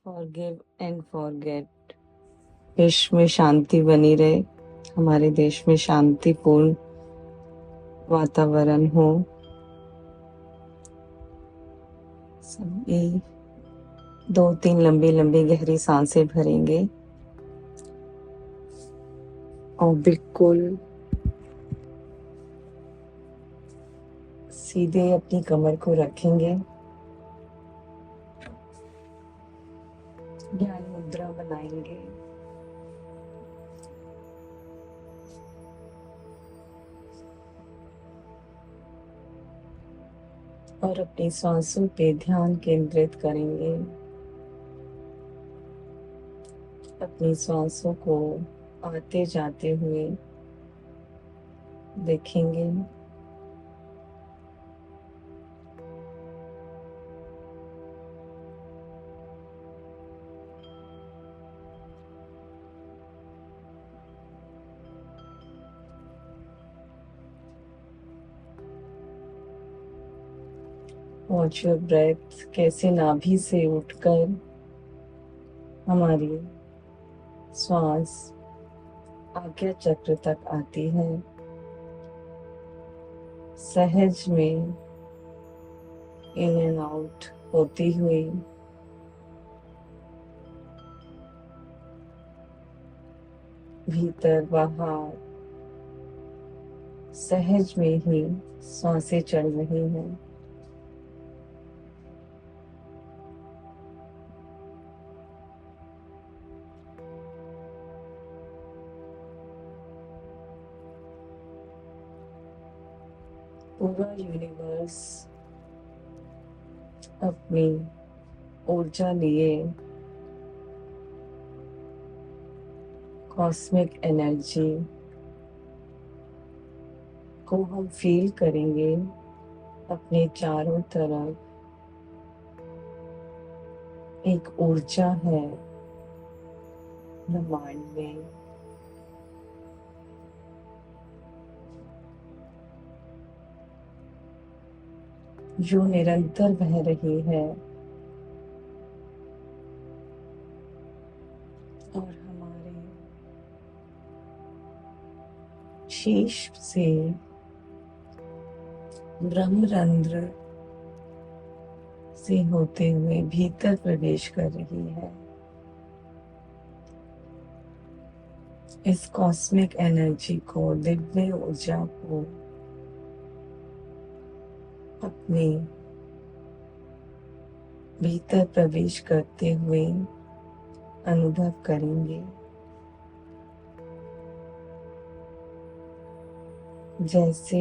Forgive and forget. विश्व में शांति बनी रहे, हमारे देश में शांतिपूर्ण वातावरण हो। सभी 2-3 लंबी लंबी गहरी सांसें भरेंगे और बिल्कुल सीधे अपनी कमर को रखेंगे। ज्ञान मुद्रा बनाएंगे। और अपनी सांसों पे ध्यान केंद्रित करेंगे। अपनी सांसों को आते जाते हुए देखेंगे। वॉच योर ब्रेथ, कैसे नाभि से उठकर हमारी श्वास आज्ञा चक्र तक आती है। सहज में इन एंड आउट होती हुई भीतर बाहर सहज में ही सांसें चल रही हैं। पूरा यूनिवर्स अपनी ऊर्जा लिए कॉस्मिक एनर्जी को हम फील करेंगे अपने चारों तरफ। एक ऊर्जा है ब्रह्मांड में, जो निरंतर बह रही है और हमारे शीश से ब्रह्मरंध्र से होते हुए भीतर प्रवेश कर रही है। इस कॉस्मिक एनर्जी को, दिव्य ऊर्जा को अपने भीतर प्रवेश करते हुए अनुभव करेंगे। जैसे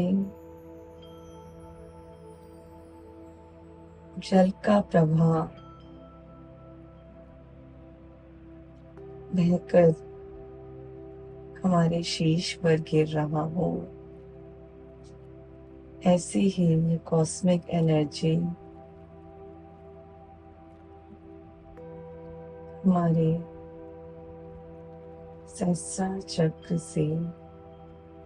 जल का प्रवाह बहकर हमारे शीश पर गिर रहा हो, ऐसे ही ये कॉस्मिक एनर्जी हमारे सहस्रार चक्र से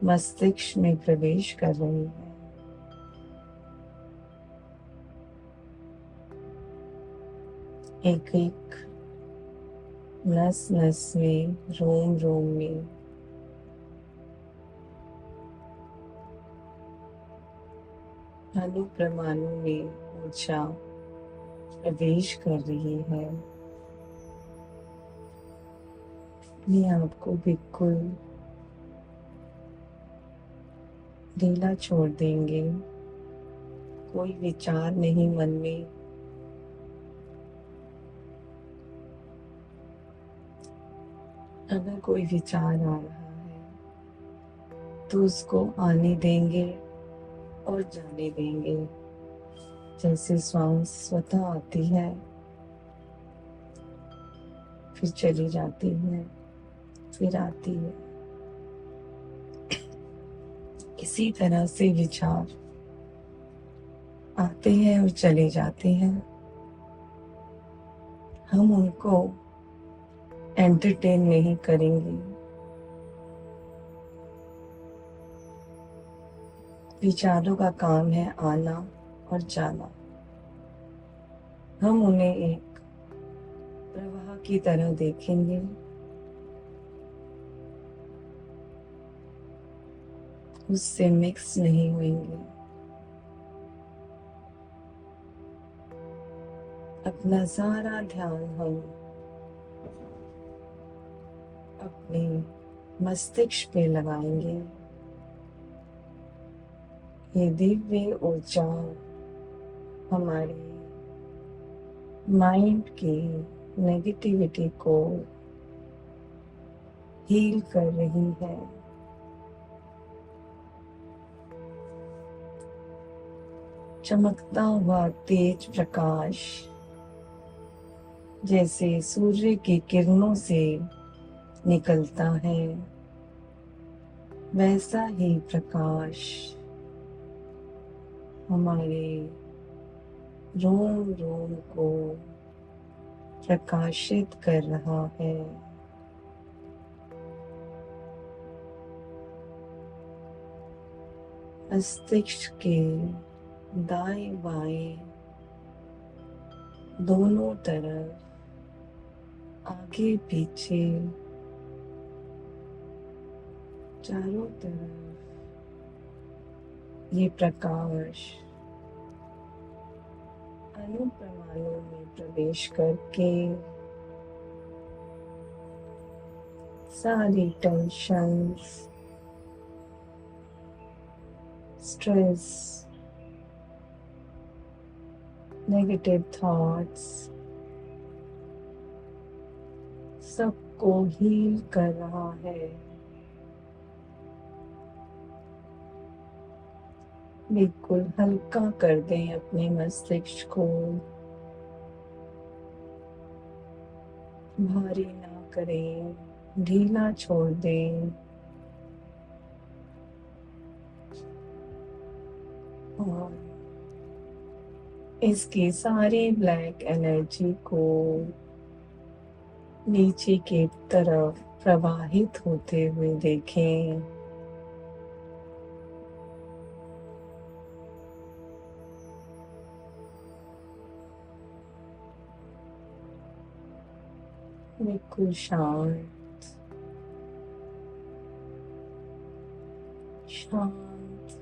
मस्तिष्क में प्रवेश कर रही है। एक एक नस नस में, रोम रोम में अणु परमाणु में ऊर्जा प्रवेश कर रही है। अपने आप को बिल्कुल ढीला छोड़ देंगे। कोई विचार नहीं मन में। अगर कोई विचार आ रहा है तो उसको आने देंगे और जाने देंगे। जैसे श्वास स्वतः आती है फिर चली जाती है, फिर आती है, इसी तरह से विचार आते हैं और चले जाते हैं। हम उनको एंटरटेन नहीं करेंगे। विचारों का काम है आना और जाना। हम उन्हें एक प्रवाह हवा की तरह देखेंगे। उससे मिक्स नहीं होंगे। अपना सारा ध्यान हम अपने मस्तिष्क पे लगाएंगे। ये दिव्य ऊर्जा हमारे माइंड की नेगेटिविटी को हील कर रही है। चमकता हुआ तेज प्रकाश जैसे सूर्य की किरणों से निकलता है, वैसा ही प्रकाश हमारे रोम रोम को प्रकाशित कर रहा है। मस्तिष्क के दाएं बाएं दोनों तरफ, आगे पीछे, चारों तरफ ये प्रकाश अनुप्रमाणों में प्रवेश करके सारी टेंशन्स, स्ट्रेस, नेगेटिव थॉट्स सबको हील कर रहा है। बिल्कुल हल्का कर दें अपने मस्तिष्क को, भारी ना करें, ढीला छोड़ दें और इसकी सारी ब्लैक एनर्जी को नीचे की तरफ प्रवाहित होते हुए देखें। बिल्कुल शांत शांत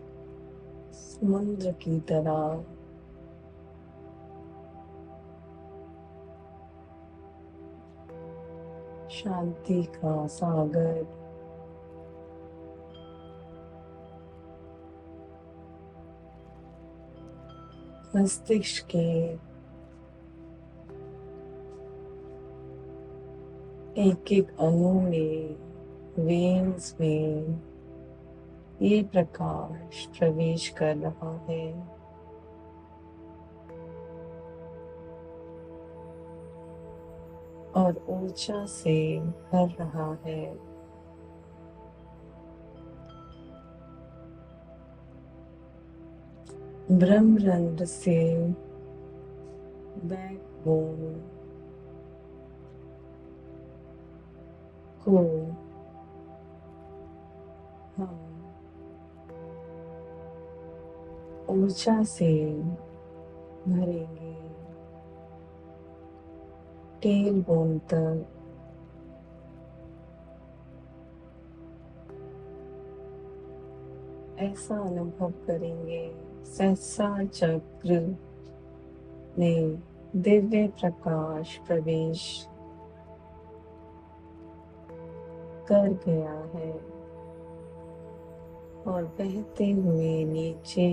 समुद्र की तरह शांति का सागर मस्तिष्क के एक एक अणु में, वेन्स में ये प्रकाश प्रवेश कर रहा है। और ऊर्जा से भर रहा है। ब्रह्मरंध्र से बैकबोन को हम ऊर्जा से भरेंगे। टेल बोन तक ऐसा अनुभव करेंगे सहस्रार चक्र में दिव्य प्रकाश प्रवेश कर गया है और बहते हुए नीचे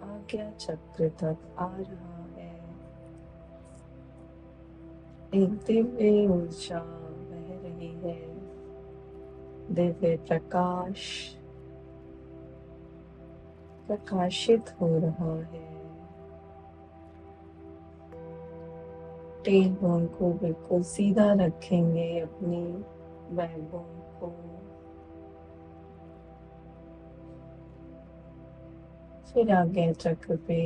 आज्ञा चक्र तक आ रहा है। एक दिव्य ऊर्जा बह रही है, दिव्य प्रकाश प्रकाशित हो रहा है। टेल बोन को बिल्कुल सीधा रखेंगे, अपनी बैकबोन को। फिर आज्ञा चक्र पे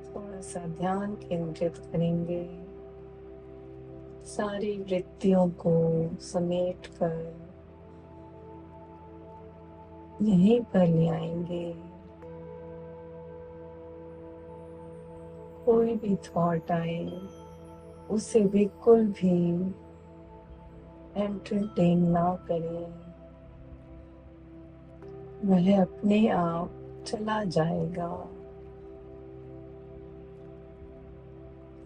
थोड़ा सा ध्यान केंद्रित करेंगे। सारी वृत्तियों को समेट कर यहीं पर ले आएंगे। कोई भी थॉट आए उसे बिल्कुल भी एंटरटेन ना करें, वह अपने आप चला जाएगा।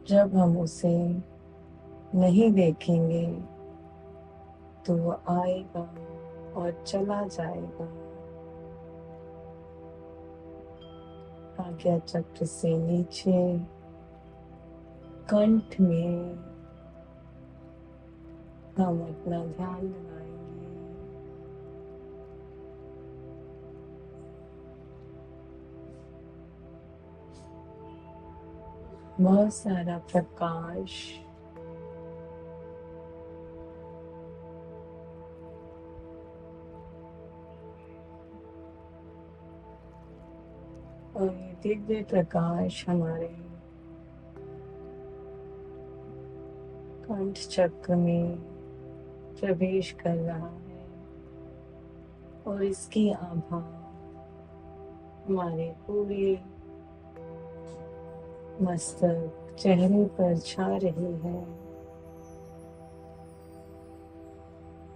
जब हम उसे नहीं देखेंगे तो वो आएगा और चला जाएगा। आज्ञा चक्र से नीचे कंठ में हम अपना ध्यान लगाएंगे। बहुत सारा प्रकाश और ये दिव्य प्रकाश हमारे कंठ चक्र में प्रवेश कर रहा है और इसकी आभा हमारे पूरे मस्तक चेहरे पर छा रही है।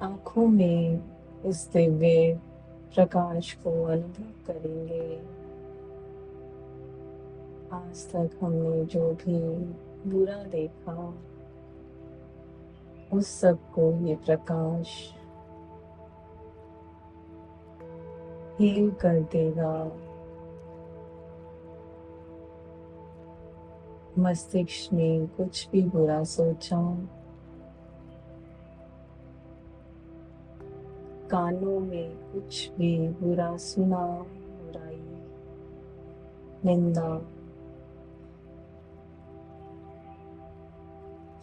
आँखों में इस दिव्य प्रकाश को अनुभव करेंगे। आज तक हमने जो भी बुरा देखा उस सब को ये प्रकाश हील कर देगा। मस्तिष्क में कुछ भी बुरा सोचा, कानों में कुछ भी बुरा सुना, बुराई, निंदा,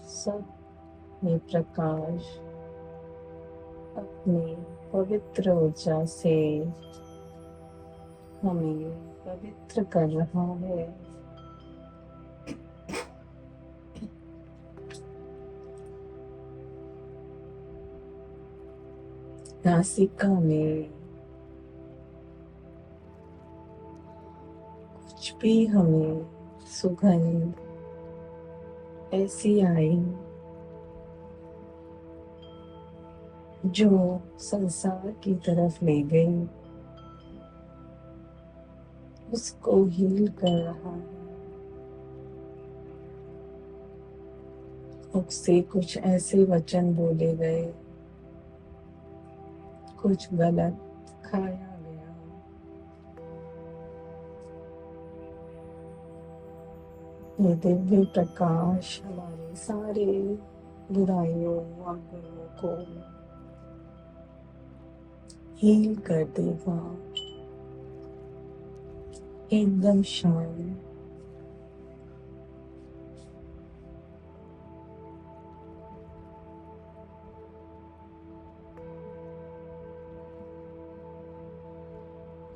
सब में प्रकाश अपनी पवित्र ऊर्जा से हमें पवित्र कर रहा है। नासिका में कुछ भी हमें सुगंध ऐसी आई जो संसार की तरफ ले गई, उसको हील कर रहा है। उससे कुछ ऐसे वचन बोले गए, कुछ गलत खाया गया, ये दिव्य प्रकाश हमारे सारे बुराइयों और गुणों को हील कर देगा। एकदम शांत,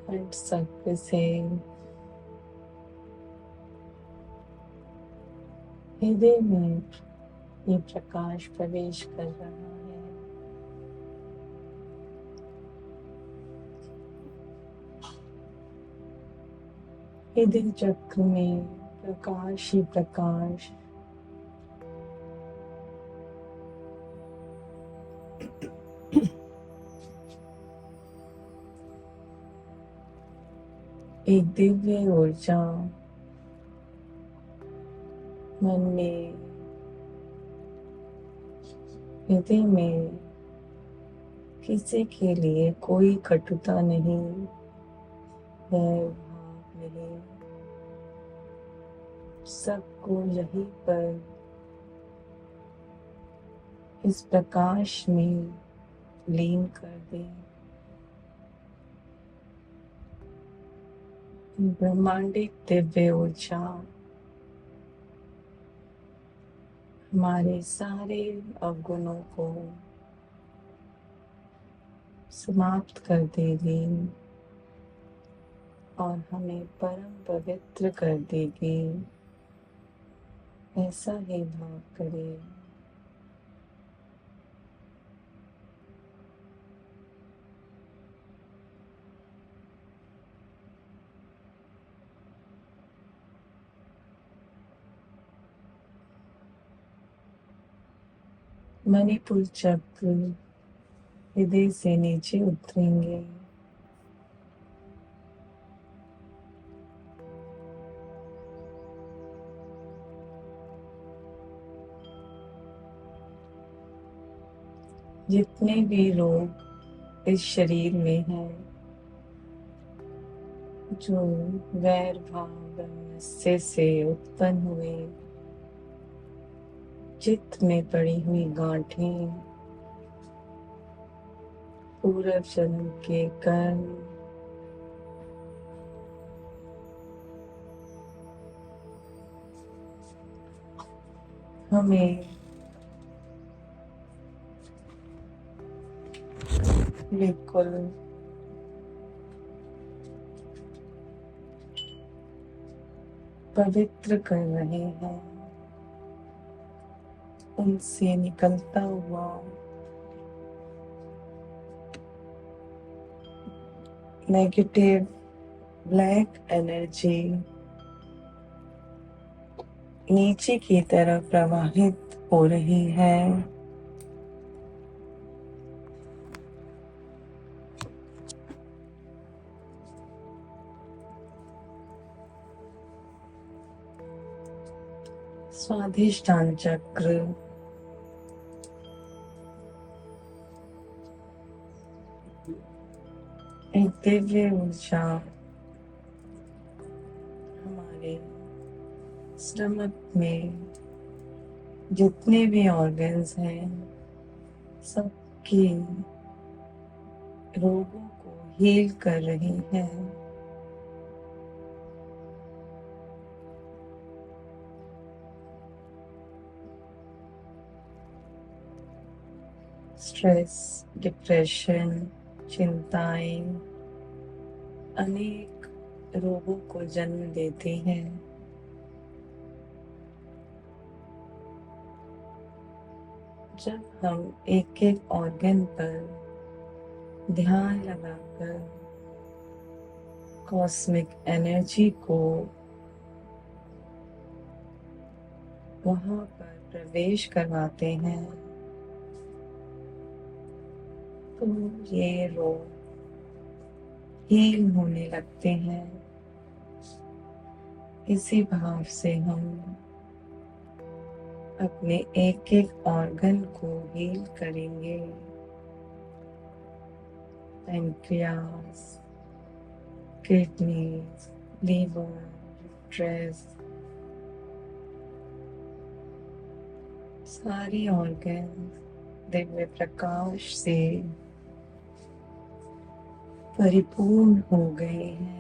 कंठ चक्र से हृदय में ये प्रकाश प्रवेश कर रहा है। हृदय चक्र में प्रकाश ही प्रकाश एक दिव्य ऊर्जा मन में, हृदय में किसी के लिए कोई कटुता नहीं, वैर भाव नहीं, सबको यहीं पर इस प्रकाश में लीन कर दे। ब्रह्मांडिक दिव्य ऊर्जा हमारे सारे अवगुणों को समाप्त कर देगी और हमें परम पवित्र कर देगी। ऐसा ही भाव करें। मणिपुर चक्र हृदय से नीचे उतरेंगे। जितने भी रोग इस शरीर में हैं, जो वैर भाव ब्रह्मस्य से उत्पन्न हुए, चित्त में पड़ी हुई गांठें, पूर्व जन्म के कर्म, हमें बिल्कुल पवित्र कर रहे हैं। उनसे निकलता हुआ नेगेटिव ब्लैक एनर्जी नीचे की तरफ प्रवाहित हो रही है। स्वाधिष्ठान चक्र एक दिव्य ऊर्जा हमारे स्टमक में जितने भी ऑर्गन्स हैं, सबकी रोगों को हील कर रही है। स्ट्रेस, डिप्रेशन, चिंताएं अनेक रोगों को जन्म देती हैं। जब हम एक एक ऑर्गन पर ध्यान लगाकर कॉस्मिक एनर्जी को वहां पर प्रवेश करवाते हैं, तो ये रोग हील होने लगते हैं। इसी भाव से हम अपने एक एक ऑर्गन को हील करेंगे। पैंक्रियास, किडनीज, लीवर, यूट्रस, सारी ऑर्गन दिव्य प्रकाश से परिपूर्ण हो गए हैं।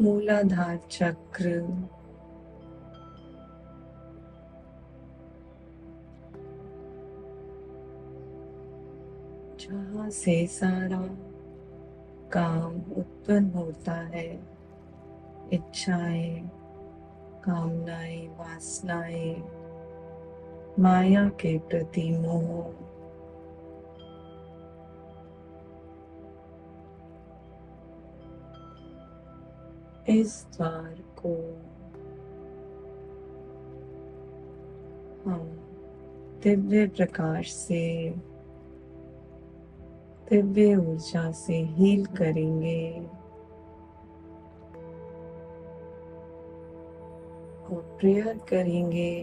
मूलाधार चक्र जहाँ से सारा काम उत्पन्न होता है, इच्छाएं, कामनाएं, वासनाएं, माया के प्रति मोह, इस द्वार को हम दिव्य प्रकाश से, दिव्य ऊर्जा से हील करेंगे और प्रेयर करेंगे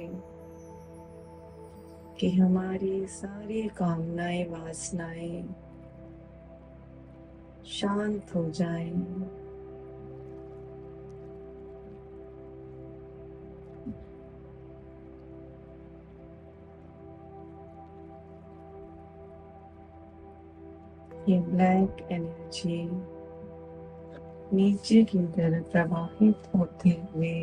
कि हमारी सारी कामनाएं, वासनाएं शांत हो जाएं। ये ब्लैक एनर्जी नीचे की तरफ प्रवाहित होते हुए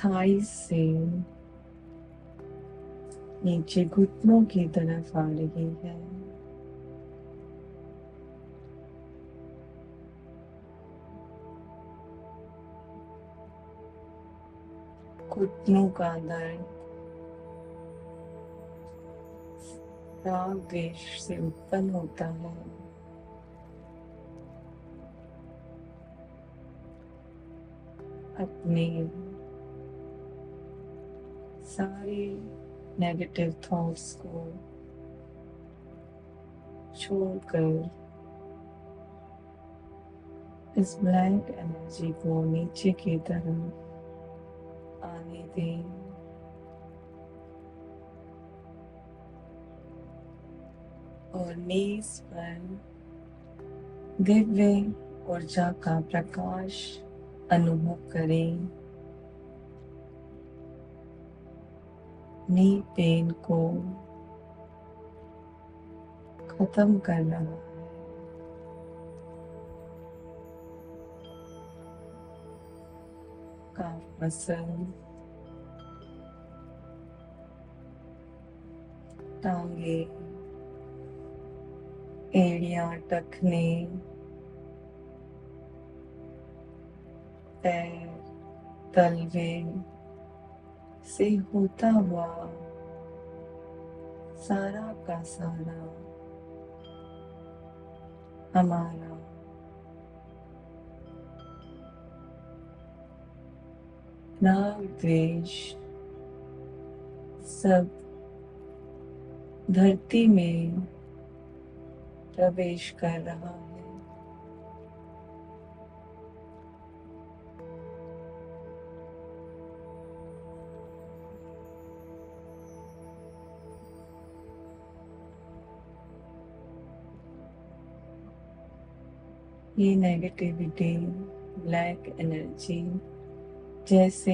थाइस से नीचे घुटनों की तरफ आ रही है। घुटनों का दर्द राग द्वेष से उत्पन्न होता है। अपने सारे नेगेटिव थॉट्स को छोड़कर इस ब्लैक एनर्जी को नीचे की तरफ आने दें और नीज पर दिव्य ऊर्जा का प्रकाश अनुभव करें। नी पेन को खत्म कर रहा है। काफ मसल, टांगे, एड़ियां, टखने, पैर, तलवे से होता हुआ सारा का सारा हमारा राग द्वेष सब धरती में प्रवेश कर रहा है। ये नेगेटिविटी, ब्लैक एनर्जी जैसे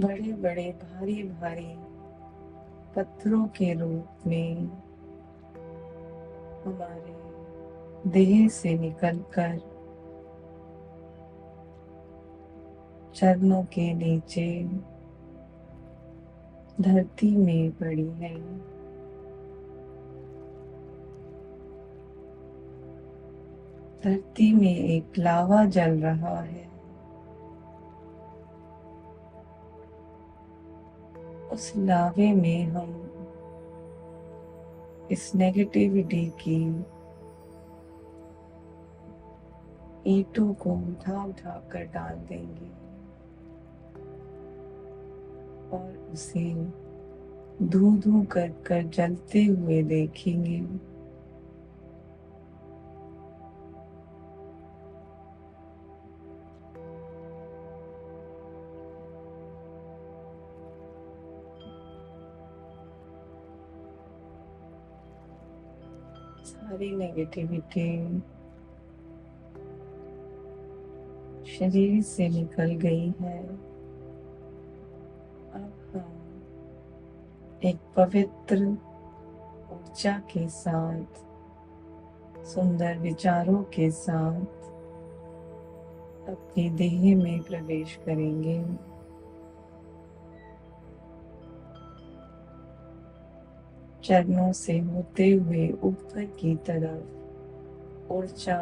बड़े बड़े भारी भारी पत्थरों के रूप में हमारे देह से निकलकर चरणों के नीचे धरती में पड़ी है। धरती में एक लावा जल रहा है। उस लावे में हम इस नेगेटिविटी की ईंटों को उठा उठा कर डाल देंगे और उसे धू धू कर कर जलते हुए देखेंगे। सारी नेगेटिविटी शरीर से निकल गई है। अब हम एक पवित्र ऊर्जा के साथ, सुंदर विचारों के साथ अपनी देह में प्रवेश करेंगे। चरणों से होते हुए ऊपर की तरफ ऊर्जा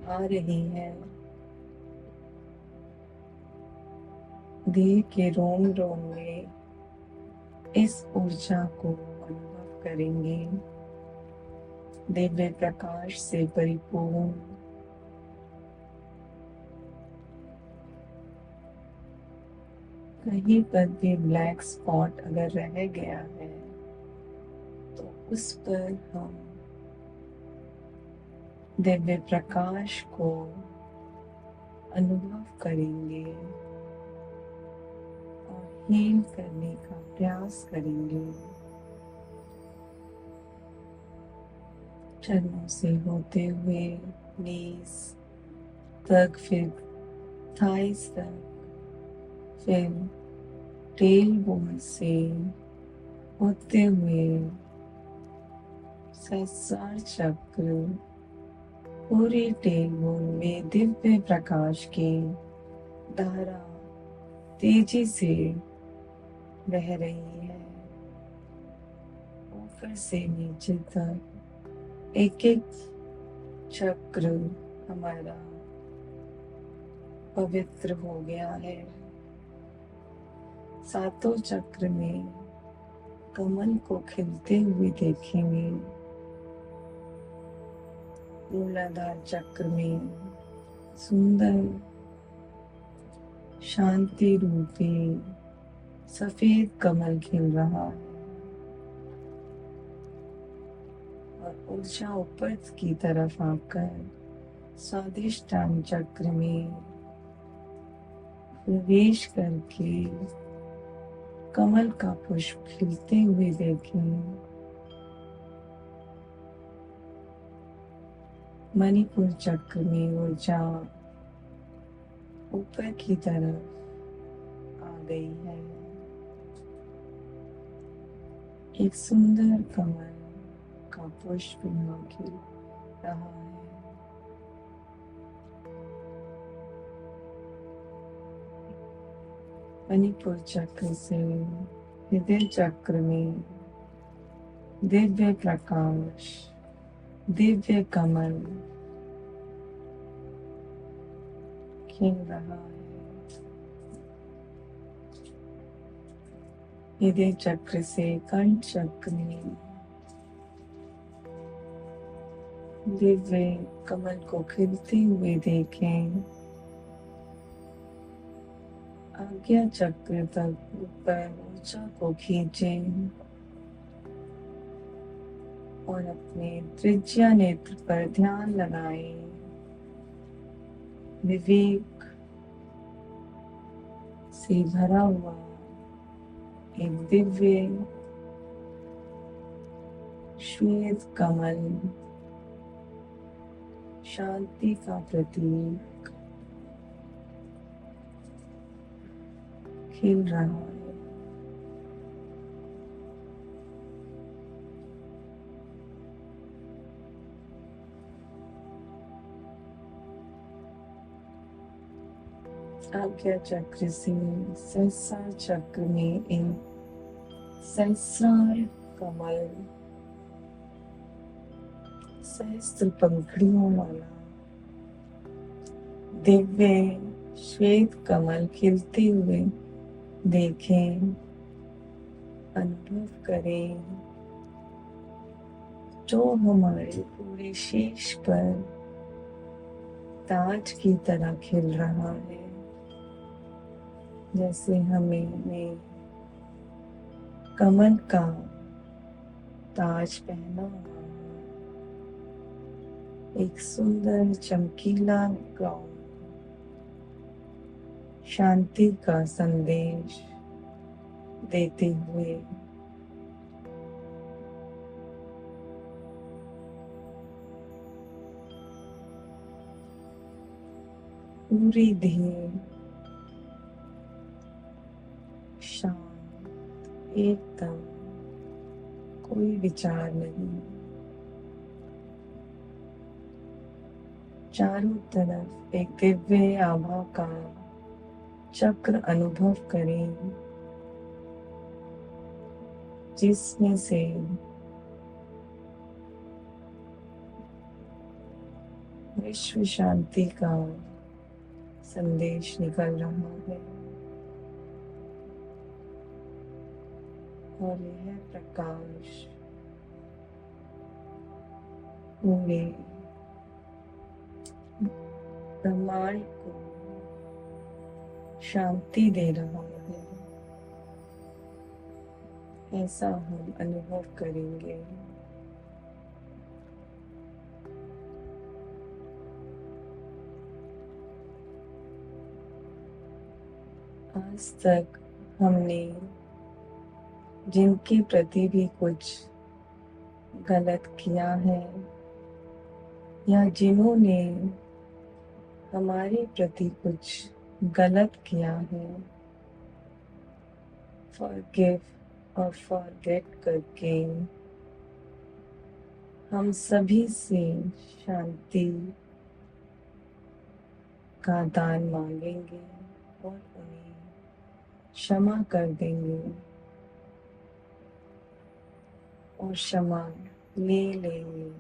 आ रही है। देह के रोम रोम में इस ऊर्जा को अनुभव करेंगे। दिव्य प्रकाश से परिपूर्ण कहीं पर भी ब्लैक स्पॉट अगर रह गया है तो उस पर हम दिव्य प्रकाश को अनुभव करेंगे और हील करने का प्रयास करेंगे। चरणों से होते हुए नीज तक, फिर थाइस तक, फिर टेल बोन से होते हुए सहस्रार चक्र, पूरे टेल बोन में दिव्य प्रकाश की धारा तेजी से बह रही है। ऊपर से नीचे तक एक एक चक्र हमारा पवित्र हो गया है। सातों चक्र में कमल को खिलते हुए देखेंगे। मूलाधार चक्र में सुंदर शांति रूपी सफेद कमल खिल रहा है और ऊर्जा ऊपर की तरफ आकर स्वादिष्टान चक्र में प्रवेश करके कमल का पुष्प खिलते हुए देखें। मणिपुर चक्र में ऊर्जा ऊपर की तरफ आ गई है। एक सुंदर कमल का पुष्प यहाँ खिल रहा है। मणिपुर चक्र से हृदय चक्र में दिव्य प्रकाश, दिव्य कमल खिल रहा है। हृदय चक्र से कंठ चक्र में दिव्य कमल को खिलते हुए देखें। आज्ञा चक्र तक ऊपर ऊर्जा को खींचें और अपने त्रिज्या नेत्र पर ध्यान लगाएं। विवेक से भरा हुआ एक दिव्य श्वेत कमल शांति का प्रतीक खिल रहा है। आज्ञा चक्र से सहस्रार चक्र में एक सहस्रार कमल सहस्त्र पंखुड़ियों वाला दिव्य श्वेत कमल खिलते हुए देखें, अनुभव करें, जो हमारे पूरे शीश पर ताज की तरह खिल रहा है। जैसे हमें कमल का ताज पहना हुआ है। एक सुंदर चमकीला गाउन शांति का संदेश देते हुए पूरी देह शांत, एकदम कोई विचार नहीं। चारों तरफ एक दिव्य आभा का चक्र अनुभव करें, जिसमें से विश्व शांति का संदेश निकल रहा है और यह प्रकाश पूरे ब्रह्मांड को शांति दे रहा है। ऐसा हम अनुभव करेंगे। आज तक हमने जिनके प्रति भी कुछ गलत किया है या जिन्होंने हमारे प्रति कुछ गलत किया है, फॉरगिव और फॉरगेट करके हम सभी से शांति का दान मांगेंगे और उन्हें क्षमा कर देंगे और क्षमा ले लेंगे।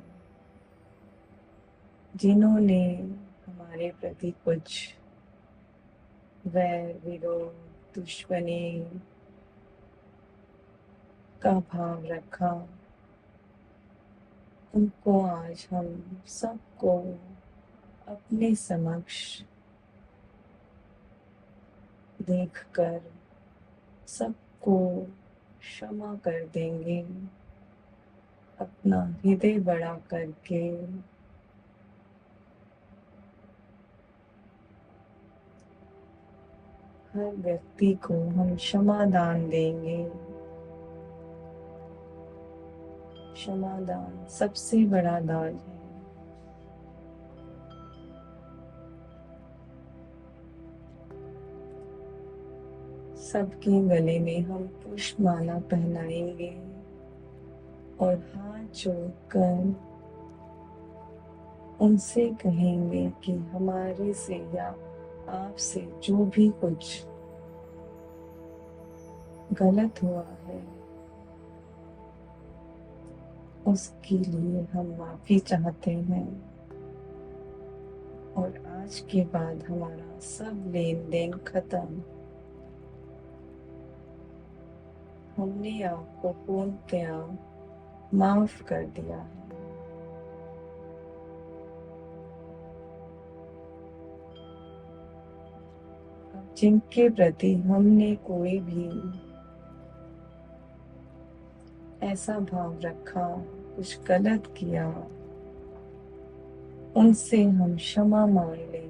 जिन्होंने हमारे प्रति कुछ वैर, विरोध, दुश्मनी का भाव रखा, उनको आज हम सबको अपने समक्ष देखकर सबको क्षमा कर देंगे, अपना हृदय बड़ा करके हर व्यक्ति को हम क्षमा दान देंगे। क्षमा दान सबसे बड़ा दान है। सबके गले में हम पुष्पमाला पहनाएंगे और हाथ जोड़कर उनसे कहेंगे कि हमारे से या आपसे जो भी कुछ गलत हुआ है उसके लिए हम माफी चाहते हैं और आज के बाद हमारा सब लेन देन खत्म। हमने आपको पूर्णतया माफ कर दिया है। अब जिनके प्रति हमने कोई भी ऐसा भाव रखा, कुछ गलत किया, उनसे हम क्षमा मांग लेंगे।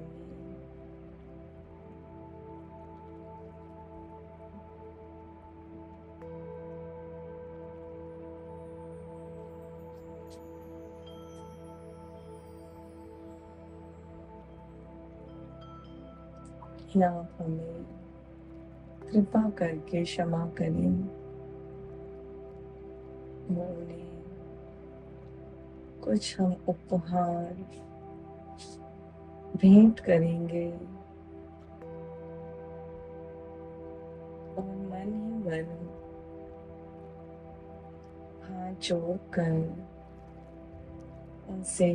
आप हमें कृपा करके क्षमा करें। बोले कुछ हम उपहार भेंट करेंगे और मन ही मन हाथ जोड़कर उनसे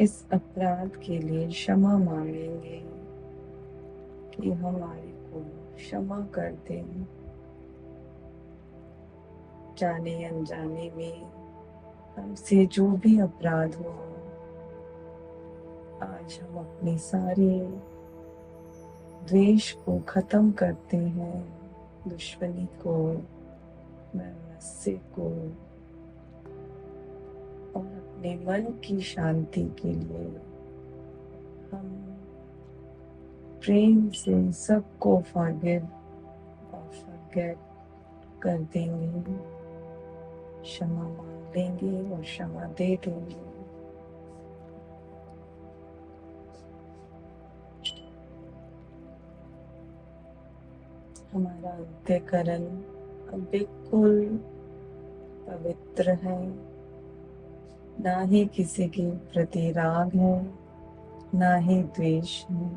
इस अपराध के लिए क्षमा मांगेंगे कि हमारे को क्षमा कर दें। जाने अनजाने में हमसे जो भी अपराध हुआ, आज हम अपने सारे द्वेष को खत्म करते हैं, दुश्मनी को, नैराश्य को, और अपने मन की शांति के लिए हम प्रेम से सबको फॉरगिव और फॉरगेट कर देंगे, क्षमा मांग लेंगे और क्षमा दे देंगे। हमारा अंतःकरण अब बिल्कुल पवित्र है, ना ही किसी के प्रति राग है, ना ही द्वेष है।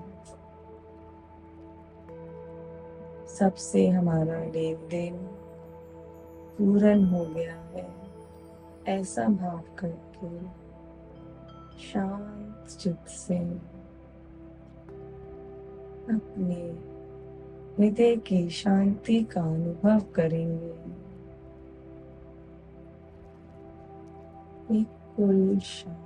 सबसे हमारा लेन देन पूर्ण हो गया है, ऐसा भाव करके शांत चित्त से अपने हृदय की शांति का अनुभव करेंगे। बिल्कुल शांत।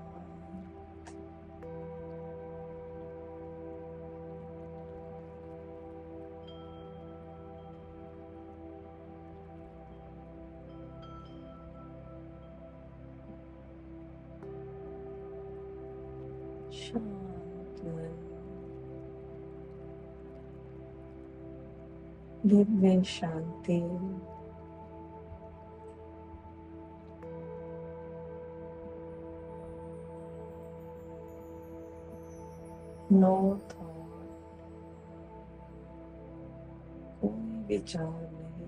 शांत मन, दिव्य शांति। नो थॉट, कोई विचार नहीं,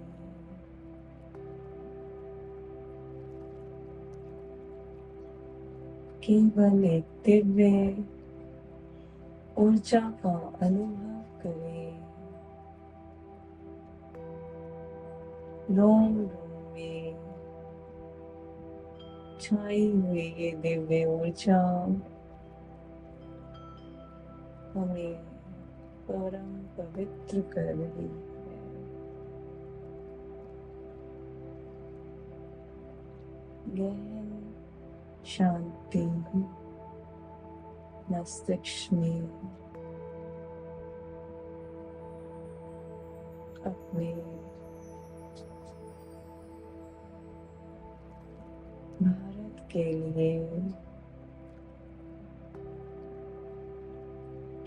केवल एक दिव्य ऊर्जा का अनुभव करें। रोम रोम में छाई हुई ये दिव्य ऊर्जा हमें परम पवित्र कर रही है। गहन शांति, मस्तिष्क में अपने भारत के लिए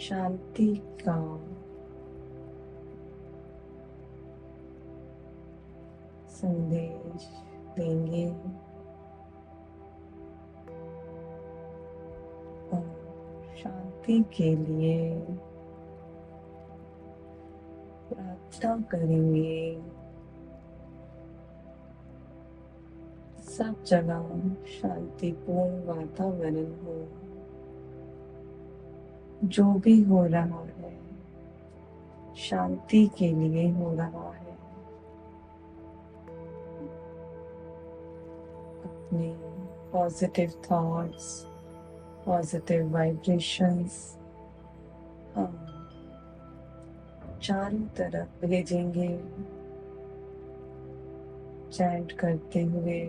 शांति का संदेश देंगे और शांति के लिए प्रार्थना करेंगे। सब जगह शांतिपूर्ण वातावरण हो। जो भी हो रहा है शांति के लिए हो रहा है। अपने पॉजिटिव थॉट्स, पॉजिटिव वाइब्रेशंस हम चारों तरफ भेजेंगे, चैंट करते हुए।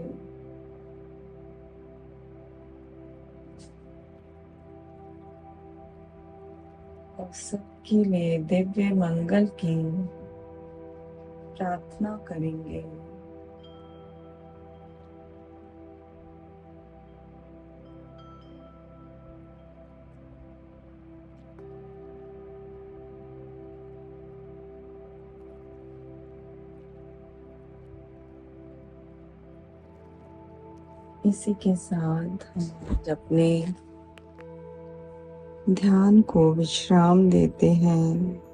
और सबके लिए दिव्य मंगल की प्रार्थना करेंगे। इसी के साथ हम अपने ध्यान को विश्राम देते हैं।